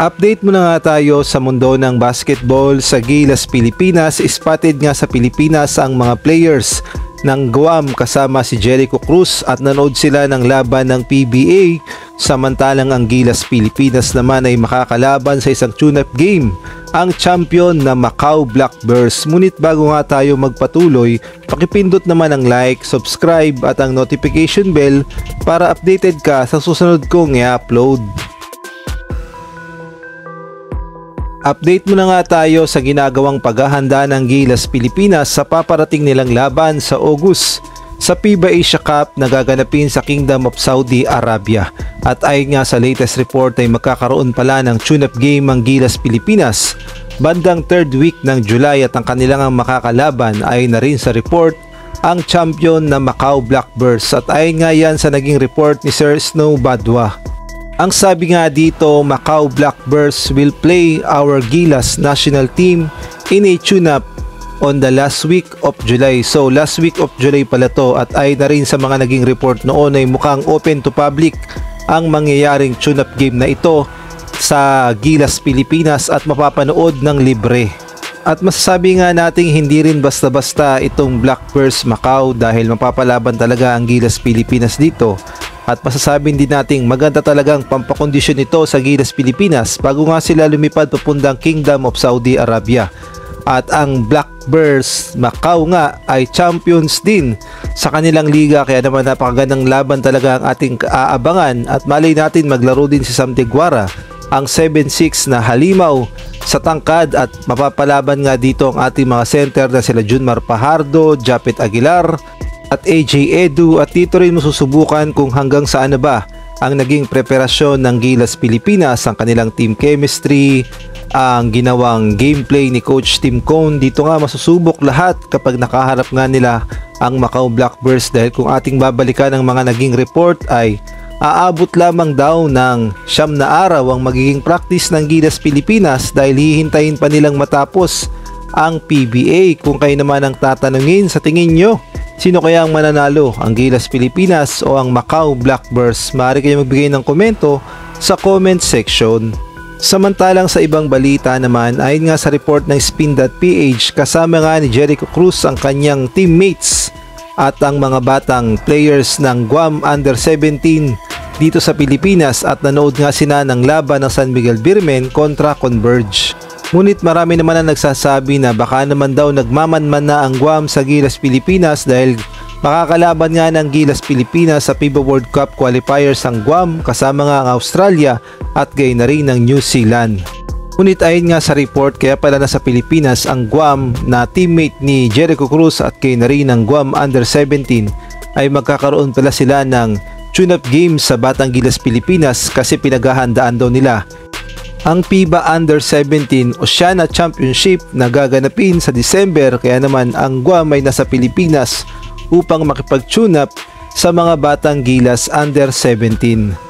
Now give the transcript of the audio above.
Update muna nga tayo sa mundo ng basketball sa Gilas, Pilipinas. Spotted nga sa Pilipinas ang mga players ng Guam kasama si Jericho Cruz at nanood sila ng laban ng PBA, samantalang ang Gilas, Pilipinas naman ay makakalaban sa isang tune-up game ang champion na Macau Blackbears. Ngunit bago nga tayo magpatuloy, pakipindot naman ang like, subscribe at ang notification bell para updated ka sa susunod kong i-upload. Update muna nga tayo sa ginagawang paghahanda ng Gilas, Pilipinas sa paparating nilang laban sa August sa FIBA Asia Cup na gaganapin sa Kingdom of Saudi Arabia. At ayon nga sa latest report ay magkakaroon pala ng tune-up game ang Gilas, Pilipinas bandang 3rd week ng July at ang kanilang makakalaban ay na rin sa report ang champion na Macau Blackbears. At ayon nga yan sa naging report ni Sir Snow Badwa. Ang sabi nga dito, Macau Blackbears will play our Gilas national team in a tune-up on the last week of July. So last week of July pala to, at ay na rin sa mga naging report noon ay mukhang open to public ang mangyayaring tune-up game na ito sa Gilas, Pilipinas at mapapanood ng libre. At masasabi nga nating hindi rin basta-basta itong Blackbears Macau dahil mapapalaban talaga ang Gilas, Pilipinas dito. At masasabi din nating maganda talagang pampakondisyon ito sa Gilas, Pilipinas bago nga sila lumipad papuntang Kingdom of Saudi Arabia. At ang Blackbears Macau nga ay champions din sa kanilang liga, kaya naman napakagandang laban talaga ang ating aabangan at malay natin maglaro din si Sam Teguara, ang 7'6" na halimaw sa tangkad, at mapapalaban nga dito ang ating mga center na sila Junmar Pajardo, Japet Aguilar at AJ Edu. At dito rin masusubukan kung hanggang saan na ba ang naging preparasyon ng Gilas, Pilipinas, ang kanilang team chemistry, ang ginawang gameplay ni Coach Tim Cone. Dito nga masusubok lahat kapag nakaharap nga nila ang Macau Blackbears, dahil kung ating babalikan ang mga naging report ay aabot lamang daw ng 9 na araw ang magiging practice ng Gilas, Pilipinas dahil hihintayin pa nilang matapos ang PBA. Kung kayo naman ang tatanungin, sa tingin nyo, sino kaya ang mananalo, ang Gilas, Pilipinas o ang Macau Blackbears? Maaari kayo magbigay ng komento sa comment section. Samantalang sa ibang balita naman, ayon nga sa report ng Spin.ph, kasama nga ni Jericho Cruz ang kanyang teammates at ang mga batang players ng Guam Under 17 dito sa Pilipinas at nanood nga sila ng laban ng San Miguel Beermen kontra Converge. Ngunit marami naman ang nagsasabi na baka naman daw nagmamanman na ang Guam sa Gilas, Pilipinas dahil makakalaban nga ng Gilas, Pilipinas sa FIBA World Cup qualifiers ang Guam kasama nga ang Australia at gayon na rin ng New Zealand. Ngunit ayon nga sa report, kaya pala nasa Pilipinas ang Guam na teammate ni Jericho Cruz at gayon na rin ng Guam Under 17 ay magkakaroon pala sila ng tune-up game sa Batang Gilas, Pilipinas kasi pinaghahandaan daw nila ang FIBA Under 17 Oceania Championship na gaganapin sa December. Kaya naman ang Guam ay nasa Pilipinas upang makipag-tune up sa mga Batang Gilas Under 17.